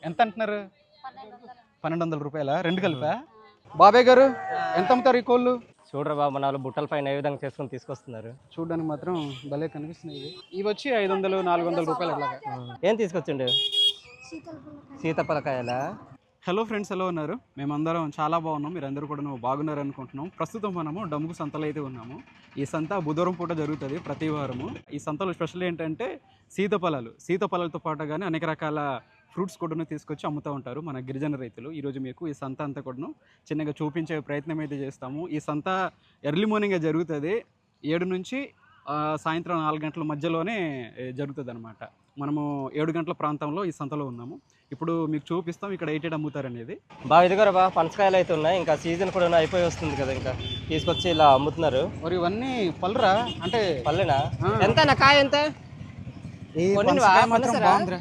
ఎంత అంటున్నారు? 1200 రూపాయల రెండు కలిపా? బాబాయ్ గారు ఎంత అమ్ముతారు ఈ కోళ్ళు? చూడరా బాబు, మన వాళ్ళు బుట్టల పైన ఏ విధంగా చేసుకొని తీసుకొస్తున్నారు. చూడడానికి మాత్రం భలే కనిపిస్తున్నాయి. ఇవి వచ్చి 500 400 రూపాయలు అట్లాగా. ఏం తీసుకొచ్చిండు? సీతాఫలకాయలా? హలో ఫ్రెండ్స్, ఎలా ఉన్నారు? మేమందరం చాలా బాగున్నాం. మీరందరూ కూడా బాగున్నారు అనుకుంటున్నాం. ప్రస్తుతం మనము డమ్ముకు సంతలో అయితే ఉన్నాము. ఈ సంత బుధవారం పూట జరుగుతుంది ప్రతి వారము. ఈ సంతలో స్పెషల్ ఏంటంటే సీతాఫలాలతో పాటుగానే అనేక రకాల ఫ్రూట్స్ కూడా తీసుకొచ్చి అమ్ముతూ ఉంటారు మన గిరిజన రైతులు. ఈరోజు మీకు ఈ సంత అంతా కూడా చిన్నగా చూపించే ప్రయత్నం అయితే చేస్తాము. ఈ సంత ఎర్లీ మార్నింగే జరుగుతుంది. 7 నుంచి సాయంత్రం 4 గంటల మధ్యలోనే జరుగుతుంది అనమాట. మనము 7 గంటల ప్రాంతంలో ఈ సంతలో ఉన్నాము. ఇప్పుడు మీకు చూపిస్తాం ఇక్కడ ఏటేటి అమ్ముతారు అనేది. బాగా ఇదిగోరా బా, పనసకాయలు అయితే ఉన్నాయి. ఇంకా సీజన్ కూడా అయిపోయి వస్తుంది కదా, ఇంకా తీసుకొచ్చి ఇలా అమ్ముతున్నారు. మరి ఇవన్నీ పళ్ళరా? అంటే పల్లెనా? ఎంత నా కాయ? ఎంత బాగుందిరా.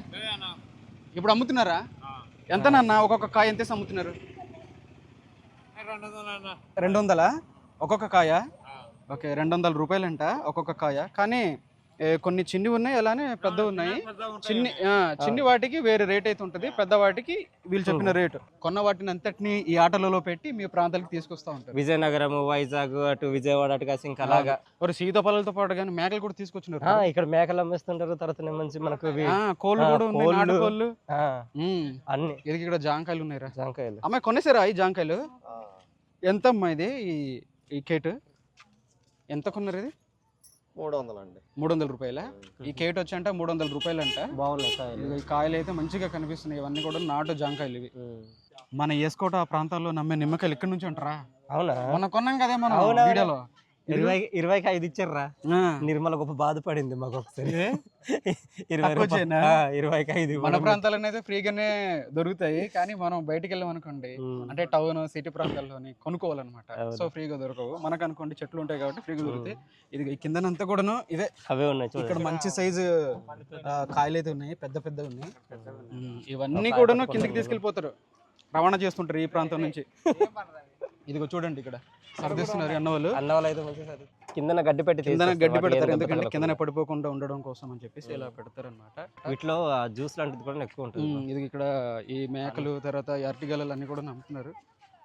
ఇప్పుడు అమ్ముతున్నారా? ఎంత నాన్న ఒక్కొక్క కాయ ఎంత అమ్ముతున్నారు? 200 ఒక్కొక్క కాయ. ఓకే, 200 రూపాయలంట ఒక్కొక్క కాయ. కానీ కొన్ని చిన్ని ఉన్నాయి, అలానే పెద్ద ఉన్నాయి. చిన్ని వాటికి వేరే రేట్ అయితే ఉంటుంది, పెద్ద వాటికి వీళ్ళు చెప్పిన రేటు. కొన్న వాటిని అంతటిని ఈ ఆటలలో పెట్టి మీ ప్రాంతాలకు తీసుకొస్తా ఉంటారు. విజయనగరం, వైజాగ్, అటు విజయవాడ, అటు కాసి ఇంకా అలాగా. మరి సీతాఫలాలతో పాటు కానీ మేకలు కూడా తీసుకొచ్చినారు. ఇక్కడ మేకలు అమ్మేస్తుంటారు. తర్వాత మంచి మనకు కోళ్ళు కూడా ఉన్నాయి, నాటుకోళ్ళు అన్ని. ఇది ఇక్కడ జాంకాయలు ఉన్నాయిరా. జాంకాయలు అమ్మాయి కొనేసారా ఈ జాంకాయలు? ఎంత అమ్మా ఇది? ఈ కేటు ఎంత కొన్నారు? ఇది 300 అండి. 300 రూపాయల. ఈ కేట్ వచ్చి అంటే 300 రూపాయలు అంట. బాగున్నాయి కాయలు. ఈ కాయలు అయితే మంచిగా కనిపిస్తున్నాయి. ఇవన్నీ కూడా నాటు జాంకాయలు ఇవి. మన ఏసుకోట ఆ ప్రాంతాల్లో నమ్మే నిమ్మకాయలు ఇక్కడ నుంచి ఉంటారా? అవునా? మనం కొన్నాం కదా మనం వీడియోలో. 20కి 5 ఇచ్చారా? నిర్మల గొప్ప బాధపడింది మాకు ఒకసారి. 20కి 5. మన ప్రాంతాలను అయితే ఫ్రీగానే దొరుకుతాయి, కానీ మనం బయటికి వెళ్ళాం అనుకోండి, అంటే టౌన్ సిటీ ప్రాంతాల్లోని కొనుక్కోవాలన్నమాట. సో ఫ్రీగా దొరకవు. మనకు అనుకోండి చెట్లు ఉంటాయి కాబట్టి ఫ్రీగా దొరుకుతాయి. ఇది కిందనంతా కూడాను ఇవే అవే ఉన్నాయి. ఇక్కడ మంచి సైజు కాయలు అయితే ఉన్నాయి, పెద్ద పెద్ద ఉన్నాయి. ఇవన్నీ కూడాను కిందకి తీసుకెళ్ళిపోతారు, రవాణా చేస్తుంటారు ఈ ప్రాంతం నుంచి. ఇదిగో చూడండి, ఇక్కడ సర్దిస్తున్నారు అన్నవాళ్ళు అయితే కిందన గడ్డి పెడతారు. ఎందుకంటే కిందన పడిపోకుండా ఉండడం కోసం అని చెప్పేసి ఇలా పెడతారు అనమాట. వీటిలో జ్యూస్ లాంటిది కూడా ఎక్కువ ఉంటుంది. ఇది ఇక్కడ ఈ మేకలు, తర్వాత అరటిగలలు అన్ని కూడా అమ్ముతున్నారు.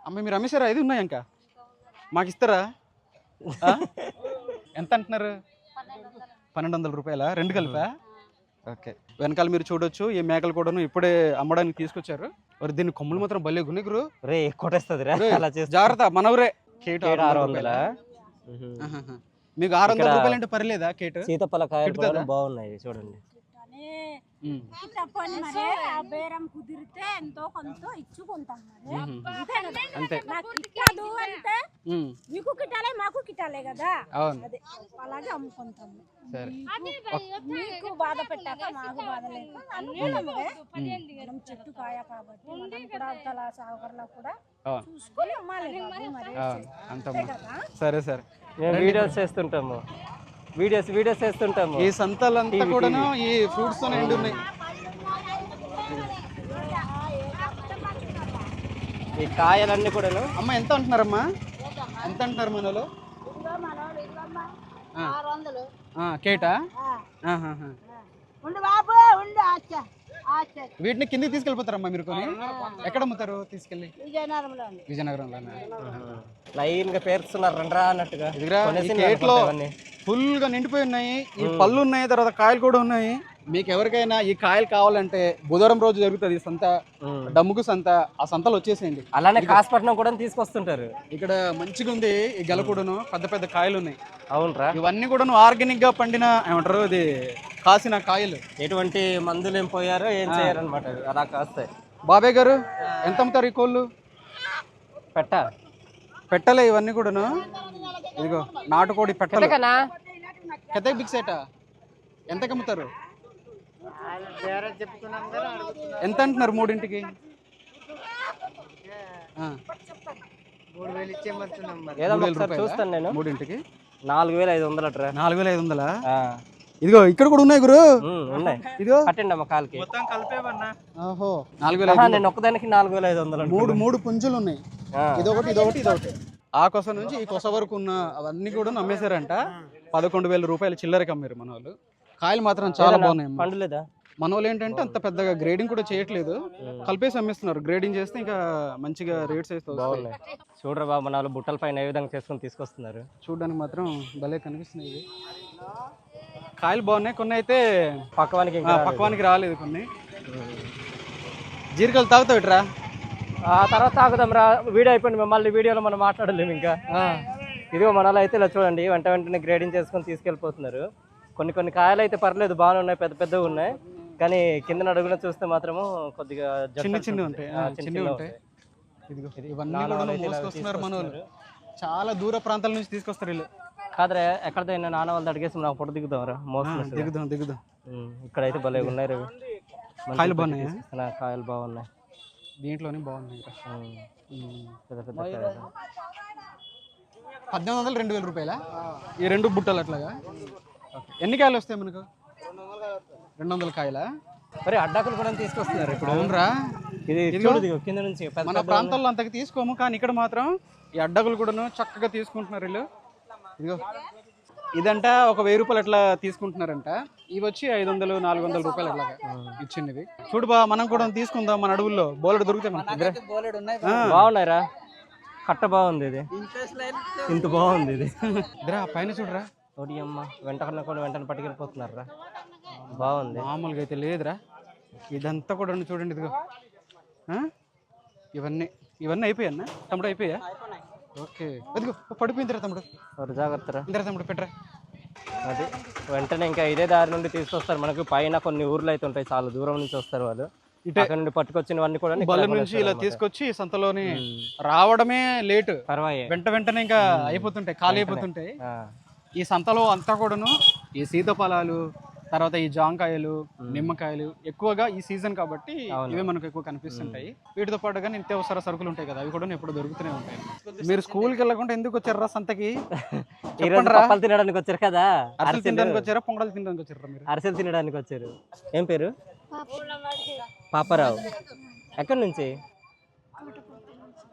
అమ్మాయి మీరు అమ్మేశారా? ఇది ఉన్నాయి ఇంకా మాకు ఇస్తారా? ఎంత అంటున్నారు? 1200 రూపాయల రెండు కలిపా? ఓకే, వెనకాల మీరు చూడొచ్చు ఈ మేకలు కూడాను ఇప్పుడే అమ్మడానికి తీసుకొచ్చారు. మరి దీన్ని కొమ్ములు మాత్రం భలే గునిగురు. రే కొట్టేస్తుంది జాగ్రత్త. మనవరే. కేట్ 600. మీకు 600 రూపాయలు అంటే పర్లేదా? కేట్ సీతాఫలకాయలు బాగున్నాయి చూడండి. బేరం కుదిరితే ఎంతో కొంత ఇచ్చుకుంటాం. అంతే. మీకు కిటాలే, మాకు కిటాలే కదా, అలాగే అమ్ముకుంటాము. మీకు బాధ పెట్టాక మాకు బాధ లేదు. మనం చెట్టు కాయ కాబట్టి మనం కూడా అవతల సాగర్లో కూడా చూసుకొని అమ్మాలి. సరే సరే, వీడియోస్ చేస్తుంటాము. ఈ సంతలంతా కూడా ఈ ఫ్రూట్స్ తో నిండి ఉన్నాయి. ఈ కాయలన్నీ కూడా. అమ్మ ఎంత అంటున్నారమ్మా? ఎంత అంటున్నారు మనలో? కేటా? వీటిని కిందికి తీసుకెళ్ళిపోతారమ్మా మీరు కొని? ఎక్కడ అమ్ముతారు తీసుకెళ్ళి? విజయనగరంలోనే లైన్ గా పేరుస్తున్నారు రండ్రా అన్నట్టుగా. ఫుల్ గా నిండిపోయి ఉన్నాయి. ఈ పళ్ళు ఉన్నాయి, తర్వాత కాయలు కూడా ఉన్నాయి. మీకు ఎవరికైనా ఈ కాయలు కావాలంటే బుధవారం రోజు జరుగుతుంది ఈ సంత, డమ్ముకు సంత. ఆ సంతలో వచ్చేసేయండి. అలానే కాసపట్నం కూడా తీసుకొస్తుంటారు. ఇక్కడ మంచిగా ఉంది ఈ గెలకూడను, పెద్ద పెద్ద కాయలు ఉన్నాయి. అవునరా? ఇవన్నీ కూడా ఆర్గానిక్ గా పండిన ఏమంటారు ఇది కాసిన కాయలు. ఎటువంటి మందులు ఏం పోయారో ఏం చేయరనమాట, అలా కాస్తాయి. బాబాయ్ గారు ఎంత అమ్ముతారు ఈ కోళ్ళు? పెట్టలే ఇవన్నీ కూడాను. ఇదిగో నాటుకోడి పెట్టలు. కెతే బిక్సేటా ఎంతకు అమ్ముతారు? ఎంత అంటున్నారు మూడింటికి? 3000 చూస్తాను నేను. మూడింటికి 4500. 4500. ఇదిగో ఇక్కడ కూడా ఉన్నాయి గురు. ఉన్నాయి. ఇదిగో కట్టండి అమ్మ కాలుకి. ఓహో 4500. నేను ఒక్కదానికి 4500. మూడు పుంజులు ఉన్నాయి. ఇదొకటి. ఆ కొస నుంచి ఈ కొస వరకు ఉన్న అవన్నీ కూడా అమ్మేశారంట. 11,000 రూపాయలు చిల్లరకి అమ్మారు మన వాళ్ళు. కాయలు మాత్రం చాలా బాగున్నాయి. పండులేదా? మన వాళ్ళు ఏంటంటే అంత పెద్దగా గ్రేడింగ్ కూడా చేయట్లేదు, కలిపేసి అమ్మిస్తున్నారు. గ్రేడింగ్ చేస్తే ఇంకా మంచిగా రేట్స్ అయితే వస్తాయి. బాగున్నాయి. చూడరా బాబు, మన వాళ్ళు బుట్టల పైన ఏ విధంగా చేసుకొని తీసుకొస్తున్నారు. చూడడానికి మాత్రం భలే కనిపిస్తున్నాయి. ఇవి కాయలు బాగున్నాయి, కొన్ని అయితే పక్వానికి రాలేదు. కొన్ని జీరికలు తాగుతావు ఇట్రా, ఆ తర్వాత తాగుదాం రా. వీడియో అయిపోయింది, మళ్ళీ వీడియోలో మనం మాట్లాడలేము ఇంకా. ఇదిగో మనలో అయితే ఇలా చూడండి, వెంటనే గ్రేడింగ్ చేసుకొని తీసుకెళ్ళిపోతున్నారు. కొన్ని కాయలు అయితే పర్లేదు, బాగానే ఉన్నాయి, పెద్ద పెద్దగా ఉన్నాయి. కానీ కింద అడుగున చూస్తే మాత్రము కొద్దిగా చిన్న ఉంటాయి. ఇవన్నీ కూడా మోసుకొస్తున్నారు మన వాళ్ళు, చాలా దూర ప్రాంతాల నుంచి తీసుకొస్తారు వీళ్ళు. కాదరే, ఎక్కడైనా నాన్న వాళ్ళు అడిగేసి నాకు ఫోటో దిగుదాం రా, దిగుదాం. ఇక్కడైతే భలే ఉన్నాయి రవి, కాయలు బాగున్నాయి, కాయలు బాగున్నాయి. దీంట్లోనే బాగున్నాయి. పెద్ద పెద్ద కాయలు. 1800 2000 రూపాయల ఈ 2 బుట్టలు అట్లాగా. ఎన్ని కాయలు వస్తాయి మనకు? 200 కాయలా? మరి అడ్డాకులు కూడా తీసుకొస్తున్నారు ఇప్పుడు. అవునరా, ఇది చూడు కింద నుంచి. మన ప్రాంతాల్లో అంతకు తీసుకోము, కానీ ఇక్కడ మాత్రం ఈ అడ్డకులు కూడాను చక్కగా తీసుకుంటున్నారు వీళ్ళు. ఇదిగో ఇదంట ఒక 1000 రూపాయలు అట్లా తీసుకుంటున్నారంట. ఇవి వచ్చి 500 400 రూపాయలు అట్లాగా ఇచ్చినవి. చూడు బా, మనం కూడా తీసుకుందాం, మన అడవుల్లో బోలెడు దొరుకుతాయి మనకి. బాగున్నాయిరా, కట్ట బాగుంది, ఇది ఇంత బాగుంది. ఇది ఇద్దరా పైన చూడరా, ఒకటి అమ్మ వెంటనే కూడా వెంటనే పట్టుకెళ్ళిపోతున్నారా, బాగుంది. మామూలుగా అయితే లేదురా, ఇదంతా కూడా చూడండి. ఇదిగో ఇవన్నీ అయిపోయా తమ్ముడు, అయిపోయా? ఓకే, అదిగో పడిపోయిందిరా తమ్ముడు, జాగ్రత్త ఇందిరా తమ్ముడు, పెట్టరా. అది వెంటనే ఇంకా ఇదే దారి నుండి తీసుకొస్తారు. మనకు పైన కొన్ని ఊర్లు అయితే ఉంటాయి, చాలా దూరం నుంచి వస్తారు వాళ్ళు. అక్కడ నుండి పట్టుకొచ్చినవన్నీ కూడా బల్ల నుంచి ఇలా తీసుకొచ్చి సంతలోని రావడమే లేటు, వెంటనే ఇంకా అయిపోతుంటాయి, ఖాళీ అయిపోతుంటాయి. ఈ సంతలో అంతా కూడాను ఈ సీతాఫలాలు, తర్వాత ఈ జాంకాయలు, నిమ్మకాయలు ఎక్కువగా ఈ సీజన్ కాబట్టి ఇవే మనకు ఎక్కువ కనిపిస్తుంటాయి. వీటితో పాటుగా నిత్యావసర సరుకులు ఉంటాయి కదా, అవి కూడా ఎప్పుడు దొరుకుతూనే ఉంటాయి. మీరు స్కూల్కి వెళ్ళకుండా ఎందుకు వచ్చారా సంతకి? తినడానికి వచ్చారు కదా, అరిసెలు తినడానికి వచ్చారా, పొంగల్ తినడానికి వచ్చారా? మీరు అరిసెలు తినడానికి వచ్చారు. ఏం పేరు? పాపారావు. ఎక్కడి నుంచి?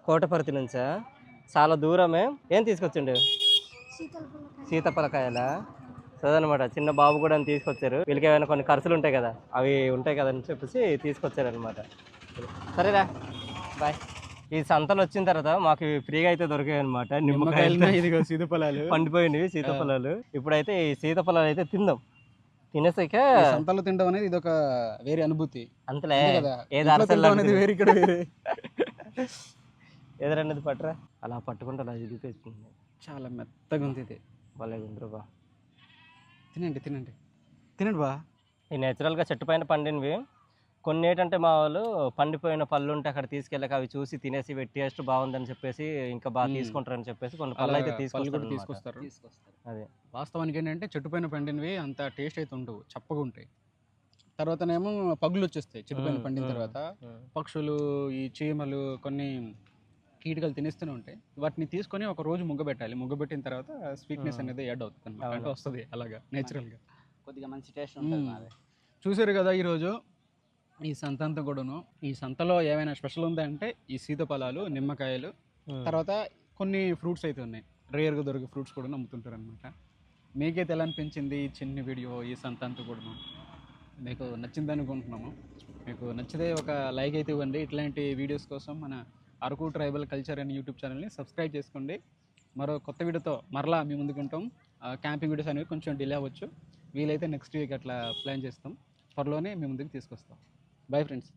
కోటపర్తి నుంచా? చాలా దూరమే. ఏం తీసుకొచ్చిండు? సీతాఫలకాయలా? చదవనమాట. చిన్న బాబు కూడా తీసుకొచ్చారు. వీళ్ళకి ఏమైనా కొన్ని ఖర్చులు ఉంటాయి కదా, అవి ఉంటాయి కదా అని చెప్పేసి తీసుకొచ్చారు అనమాట. సరేరా, బాయ్. ఈ సంతలు వచ్చిన తర్వాత మాకు ఫ్రీగా అయితే దొరికాయి అనమాట నిమ్మకాయలు, సీతాఫలాలు, పండిపోయినవి సీతాఫలాలు. ఇప్పుడైతే ఈ సీతాఫలాలు అయితే తిందాం. తినేసాక సంతలో తినడం అనేది ఇది ఒక వేరే అనుభూతి. అంతలే, ఏదన్నది పట్టరా, అలా పట్టుకుంటే అలా చూపిస్తుంది. చాలా మెత్తగా ఉంది, ఇది భలే ఉంది బా. తినండి బా. ఈ నేచురల్గా చెట్టు పైన పండినవి. కొన్ని ఏంటంటే మా వాళ్ళు పండిపోయిన పళ్ళు ఉంటే అక్కడ తీసుకెళ్ళక అవి చూసి తినేసి టేస్ట్ బాగుందని చెప్పేసి ఇంకా బాగా తీసుకుంటారని చెప్పేసి కొన్ని పళ్ళు అయితే తీసుకొస్తారు. అదే వాస్తవానికి ఏంటంటే చెట్టు పైన పండినవి అంత టేస్ట్ అయితే ఉండవు, చప్పగా ఉంటాయి. తర్వాతనేమో పగులు వచ్చేస్తాయి చెట్టు పైన పండిన తర్వాత. పక్షులు, ఈ చీమలు, కొన్ని కీటకాలు తినేస్తూనే ఉంటాయి. వాటిని తీసుకొని ఒక రోజు ముగ్గబెట్టాలి. ముగ్గబెట్టిన తర్వాత స్వీట్నెస్ అనేది యాడ్ అవుతుంది, అంటే వస్తుంది అలాగా నేచురల్గా, కొద్దిగా మంచి టేస్ట్ ఉంటుంది. చూసారు కదా ఈరోజు ఈ సంత అంతా కూడాను. ఈ సంతలో ఏమైనా స్పెషల్ ఉందా అంటే ఈ సీతాఫలాలు, నిమ్మకాయలు, తర్వాత కొన్ని ఫ్రూట్స్ అయితే ఉన్నాయి, రేర్గా దొరికే ఫ్రూట్స్ కూడా అమ్ముతుంటారు అనమాట. మీకైతే ఎలా అనిపించింది ఈ చిన్న వీడియో, ఈ సంత అంతా కూడాను? మీకు నచ్చింది అనుకుంటున్నాము. మీకు నచ్చితే ఒక లైక్ అయితే ఇవ్వండి. ఇట్లాంటి వీడియోస్ కోసం మన అరకు ట్రైబల్ కల్చర్ అనే యూట్యూబ్ ఛానల్ని సబ్స్క్రైబ్ చేసుకోండి. మరో కొత్త వీడియోతో మరలా మీ ముందుకు ఉంటాం. క్యాంపింగ్ వీడియోస్ అనేవి కొంచెం డిలే అవ్వచ్చు, వీలైతే నెక్స్ట్ వీక్ అట్లా ప్లాన్ చేస్తాం, త్వరలోనే మీ ముందుకు తీసుకొస్తాం. Bye friends.